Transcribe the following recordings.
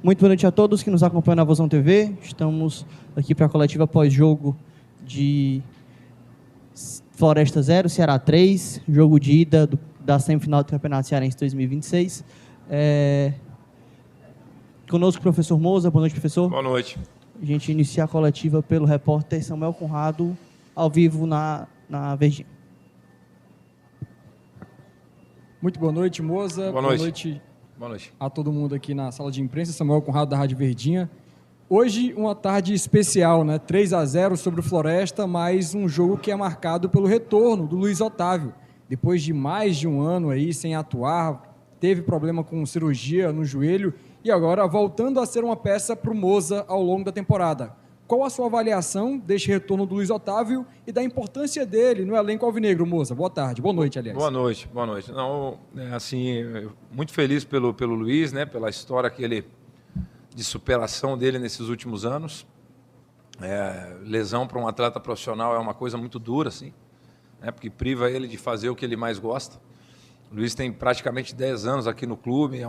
Muito boa noite a todos que nos acompanham na Vozão TV. Estamos aqui para a coletiva pós-jogo de Floresta 0, Ceará 3, jogo de ida da semifinal do Campeonato Cearense 2026. Conosco o professor Moza. Boa noite, professor. Boa noite. A gente inicia a coletiva pelo repórter Samuel Conrado, ao vivo na Verdinha. Muito boa noite, Moza. Boa noite. Boa noite a todo mundo aqui na sala de imprensa. Samuel Conrado, da Rádio Verdinha. Hoje, uma tarde especial, né? 3-0 sobre o Floresta, mas um jogo que é marcado pelo retorno do Luiz Otávio. Depois de mais de um ano aí sem atuar, teve problema com cirurgia no joelho e agora voltando a ser uma peça para o Moza ao longo da temporada. Qual a sua avaliação deste retorno do Luiz Otávio e da importância dele no elenco alvinegro, Moza? Boa tarde, boa noite, aliás. Boa noite. Não, assim, muito feliz pelo Luiz, né? Pela história de superação dele nesses últimos anos. Lesão para um atleta profissional é uma coisa muito dura, assim, né? Porque priva ele de fazer o que ele mais gosta. O Luiz tem praticamente 10 anos aqui no clube,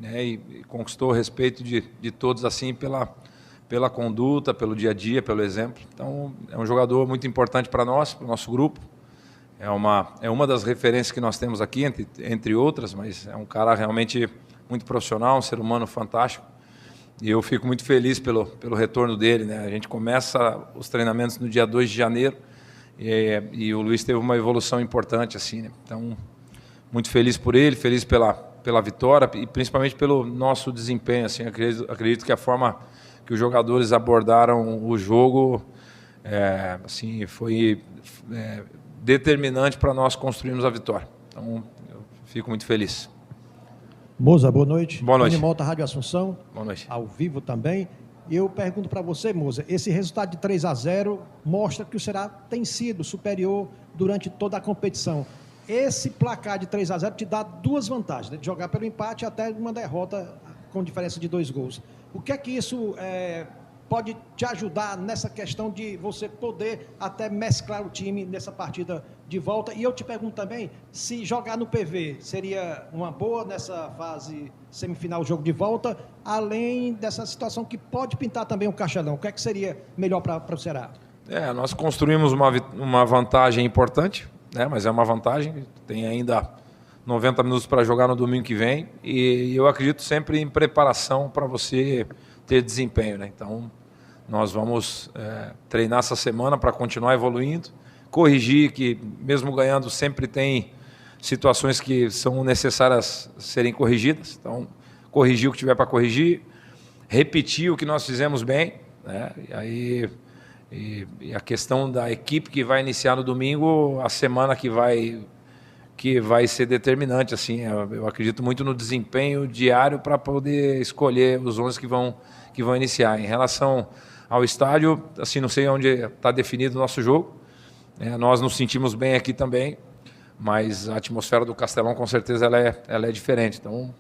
e conquistou o respeito de todos assim pela conduta, pelo dia a dia, pelo exemplo. Então, é um jogador muito importante para nós, para o nosso grupo. É uma das referências que nós temos aqui, entre outras, mas é um cara realmente muito profissional, um ser humano fantástico. E eu fico muito feliz pelo retorno dele, né? A gente começa os treinamentos no dia 2 de janeiro e o Luiz teve uma evolução importante, assim, né? Então, muito feliz por ele, feliz pela vitória e principalmente pelo nosso desempenho, assim. Acredito que a forma que os jogadores abordaram o jogo assim, foi determinante para nós construirmos a vitória. Então, eu fico muito feliz. Moza, boa noite. Boa noite. Animalta Rádio Assunção. Boa noite. Ao vivo também. E eu pergunto para você, Moza, esse resultado de 3-0 mostra que o Ceará tem sido superior durante toda a competição. Esse placar de 3-0 te dá duas vantagens, né? De jogar pelo empate até uma derrota com diferença de 2 gols. O que é que isso pode te ajudar nessa questão de você poder até mesclar o time nessa partida de volta? E eu te pergunto também, se jogar no PV seria uma boa nessa fase semifinal, jogo de volta, além dessa situação que pode pintar também o Castelão. O que é que seria melhor para o Ceará? Nós construímos uma vantagem importante, né? Mas é uma vantagem, tem ainda 90 minutos para jogar no domingo que vem e eu acredito sempre em preparação para você ter desempenho, né? Então, nós vamos treinar essa semana para continuar evoluindo, corrigir, que mesmo ganhando sempre tem situações que são necessárias serem corrigidas. Então, corrigir o que tiver para corrigir, repetir o que nós fizemos bem, né? E a questão da equipe que vai iniciar no domingo, a semana que vai ser determinante, assim. Eu acredito muito no desempenho diário para poder escolher os 11 que vão iniciar. Em relação ao estádio, assim, não sei onde está definido o nosso jogo. Nós nos sentimos bem aqui também, mas a atmosfera do Castelão, com certeza, ela é diferente. Então,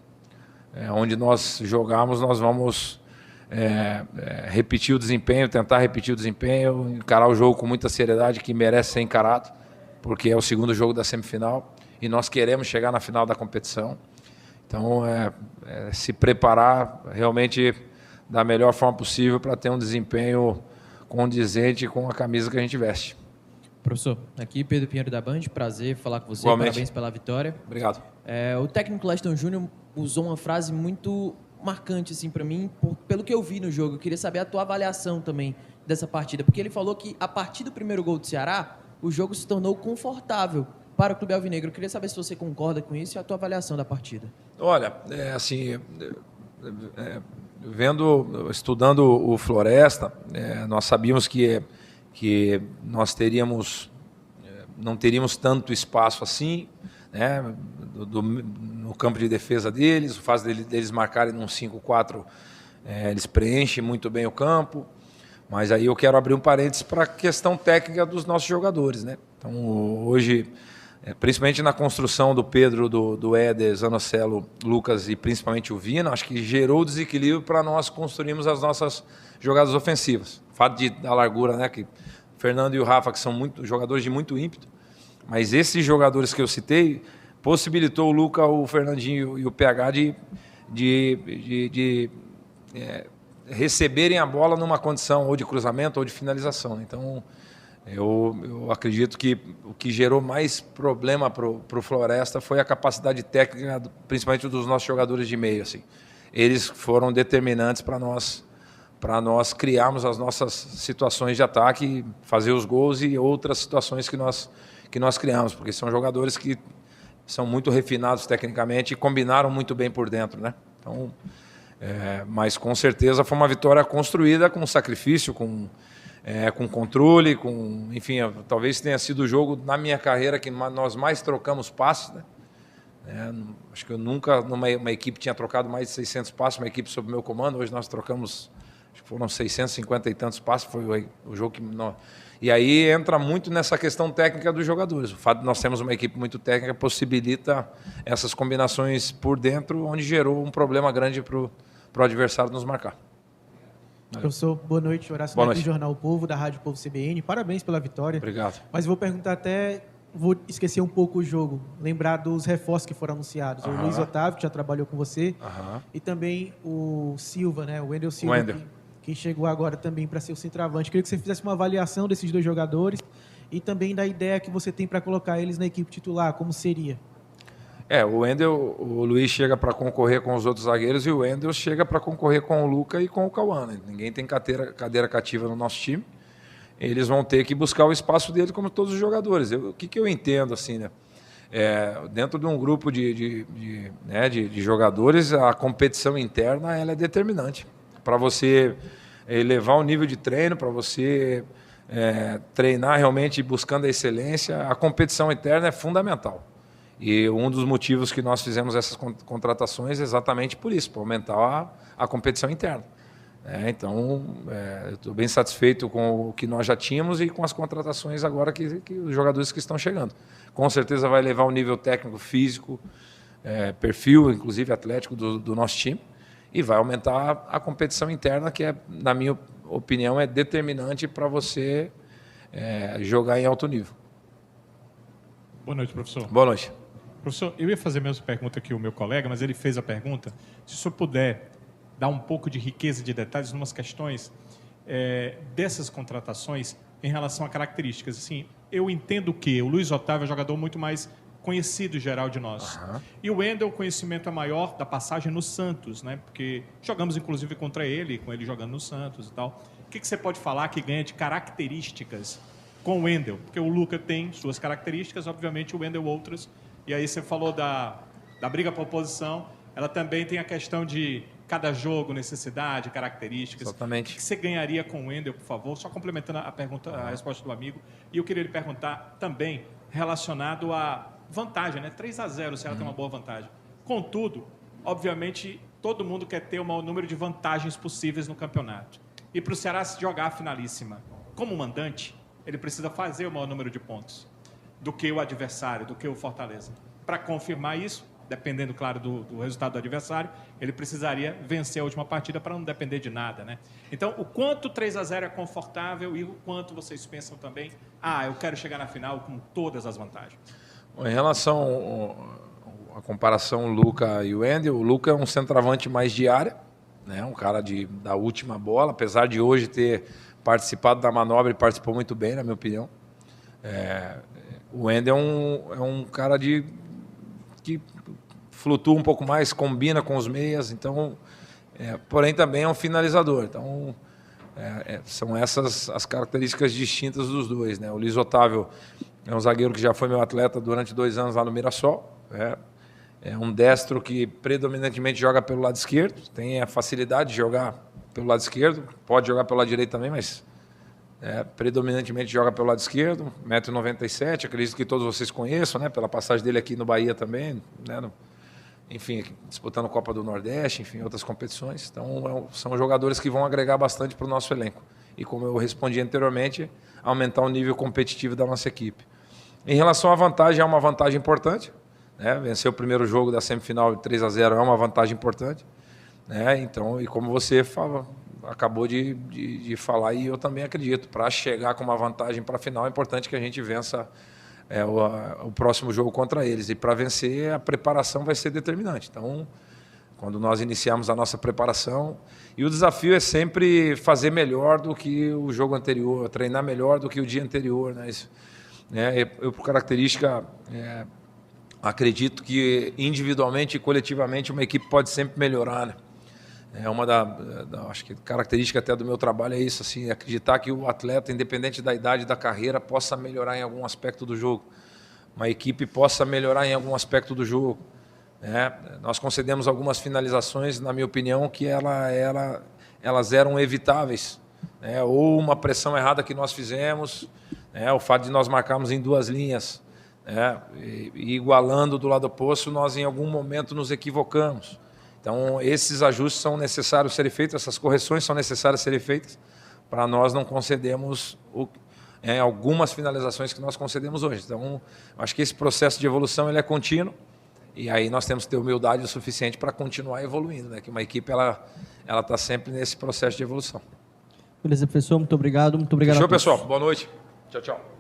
onde nós jogarmos, nós vamos repetir o desempenho, tentar repetir o desempenho, encarar o jogo com muita seriedade, que merece ser encarado, porque é o segundo jogo da semifinal e nós queremos chegar na final da competição. Então, se preparar realmente da melhor forma possível para ter um desempenho condizente com a camisa que a gente veste. Professor, aqui Pedro Pinheiro da Band, prazer falar com você, igualmente. Parabéns pela vitória. Obrigado. O técnico Leston Júnior usou uma frase muito marcante assim, para mim, pelo que eu vi no jogo. Eu queria saber a tua avaliação também dessa partida, porque ele falou que a partir do primeiro gol do Ceará, o jogo se tornou confortável para o Clube Alvinegro. Eu queria saber se você concorda com isso e a tua avaliação da partida. Olha, assim, estudando o Floresta, nós sabíamos que nós não teríamos tanto espaço assim, né, no campo de defesa deles. O fato deles marcarem num 5-4, eles preenchem muito bem o campo. Mas aí eu quero abrir um parênteses para a questão técnica dos nossos jogadores, né? Então, hoje, principalmente na construção do Pedro, do Éder, Zanocelo, Lucas e principalmente o Vina, acho que gerou desequilíbrio para nós construirmos as nossas jogadas ofensivas. O fato da largura, né, que o Fernando e o Rafa, que são jogadores de muito ímpeto, mas esses jogadores que eu citei possibilitou o Luca, o Fernandinho e o PH de receberem a bola numa condição ou de cruzamento ou de finalização, né? Então, eu acredito que o que gerou mais problema para o Floresta foi a capacidade técnica, principalmente dos nossos jogadores de meio. Assim. Eles foram determinantes para nós criarmos as nossas situações de ataque, fazer os gols e outras situações que nós criamos, porque são jogadores que são muito refinados tecnicamente e combinaram muito bem por dentro, né? Então, mas com certeza foi uma vitória construída com sacrifício, com controle, enfim, talvez tenha sido o jogo na minha carreira que nós mais trocamos passes, né? Acho que eu nunca, numa equipe, tinha trocado mais de 600 passes, uma equipe sob meu comando. Hoje nós trocamos, acho que foram 650 e tantos passes, foi o jogo que... E aí entra muito nessa questão técnica dos jogadores. O fato de nós termos uma equipe muito técnica possibilita essas combinações por dentro, onde gerou um problema grande para o adversário nos marcar. Professor, boa noite. Horácio Boa Neto, noite. do Jornal Povo, da Rádio Povo CBN. Parabéns pela vitória. Obrigado. Mas vou perguntar vou esquecer um pouco o jogo, lembrar dos reforços que foram anunciados. O Luiz Otávio, que já trabalhou com você, e também o Silva, né? O Wendel Silva, que chegou agora também para ser o centroavante. Queria que você fizesse uma avaliação desses dois jogadores e também da ideia que você tem para colocar eles na equipe titular, como seria? O Wendel, o Luiz chega para concorrer com os outros zagueiros e o Wendel chega para concorrer com o Luca e com o Cauã, né? Ninguém tem cadeira cativa no nosso time. Eles vão ter que buscar o espaço deles como todos os jogadores. O que eu entendo, assim, né? Dentro de um grupo de jogadores, a competição interna ela é determinante. Para você elevar o nível de treino, para você treinar realmente buscando a excelência, a competição interna é fundamental. E um dos motivos que nós fizemos essas contratações é exatamente por isso, para aumentar a competição interna. Então, eu estou bem satisfeito com o que nós já tínhamos e com as contratações agora que os jogadores que estão chegando. Com certeza vai levar o nível técnico, físico, perfil, inclusive atlético do nosso time, e vai aumentar a competição interna, que na minha opinião, é determinante para você jogar em alto nível. Boa noite, professor. Boa noite. Professor, eu ia fazer a mesma pergunta que o meu colega, mas ele fez a pergunta. Se o senhor puder dar um pouco de riqueza de detalhes em umas questões dessas contratações em relação a características. Assim, eu entendo que o Luiz Otávio é um jogador muito mais conhecido em geral de nós. E o Wendel, o conhecimento é maior da passagem no Santos, né? Porque jogamos inclusive contra ele, com ele jogando no Santos e tal. O que você pode falar que ganha de características com o Wendel? Porque o Luca tem suas características, obviamente o Wendel outras. E aí você falou da briga por posição, ela também tem a questão de cada jogo, necessidade, características. Exatamente. O que você ganharia com o Wendel, por favor? Só complementando a resposta do amigo. E eu queria lhe perguntar também relacionado à vantagem, né? 3-0, o Ceará tem uma boa vantagem. Contudo, obviamente, todo mundo quer ter o maior número de vantagens possíveis no campeonato. E para o Ceará se jogar a finalíssima como mandante, ele precisa fazer o maior número de pontos do que o adversário, do que o Fortaleza. Para confirmar isso, dependendo, claro, do resultado do adversário, ele precisaria vencer a última partida para não depender de nada, né? Então, o quanto 3-0 é confortável e o quanto vocês pensam também, eu quero chegar na final com todas as vantagens. Em relação à comparação Luca e o Wendel, o Luca é um centroavante mais de área, né? Um cara da última bola, apesar de hoje ter participado da manobra e participou muito bem, na minha opinião. O Wendel é um cara que flutua um pouco mais, combina com os meias, então, porém também é um finalizador. Então, são essas as características distintas dos dois, né? O Luiz Otávio é um zagueiro que já foi meu atleta durante 2 anos lá no Mirassol. É um destro que predominantemente joga pelo lado esquerdo, tem a facilidade de jogar pelo lado esquerdo, pode jogar pelo lado direito também, mas predominantemente joga pelo lado esquerdo, 1,97 m, acredito que todos vocês conheçam, né? Pela passagem dele aqui no Bahia também, né? Enfim, disputando Copa do Nordeste, enfim, outras competições. Então, são jogadores que vão agregar bastante para o nosso elenco. E como eu respondi anteriormente, aumentar o nível competitivo da nossa equipe. Em relação à vantagem, é uma vantagem importante, né? Vencer o primeiro jogo da semifinal de 3-0 é uma vantagem importante, né? Então, e como você acabou de falar, e eu também acredito, para chegar com uma vantagem para a final, é importante que a gente vença o próximo jogo contra eles. E para vencer, a preparação vai ser determinante. Então, quando nós iniciamos a nossa preparação. E o desafio é sempre fazer melhor do que o jogo anterior, treinar melhor do que o dia anterior, né? Isso, né? Eu, por característica, acredito que individualmente e coletivamente uma equipe pode sempre melhorar, né? É uma acho que característica até do meu trabalho é isso, assim, acreditar que o atleta, independente da idade da carreira, possa melhorar em algum aspecto do jogo. Uma equipe possa melhorar em algum aspecto do jogo. Nós concedemos algumas finalizações, na minha opinião, que elas eram evitáveis. Ou uma pressão errada que nós fizemos, o fato de nós marcarmos em 2 linhas, e igualando do lado oposto, nós em algum momento nos equivocamos. Então, esses ajustes são necessários serem feitos, essas correções são necessárias serem feitas para nós não concedermos algumas finalizações que nós concedemos hoje. Então, acho que esse processo de evolução ele é contínuo e aí nós temos que ter humildade o suficiente para continuar evoluindo, né? Que uma equipe ela está sempre nesse processo de evolução. Beleza, professor, muito obrigado. Muito obrigado. Fechou, pessoal? Boa noite. Tchau, tchau.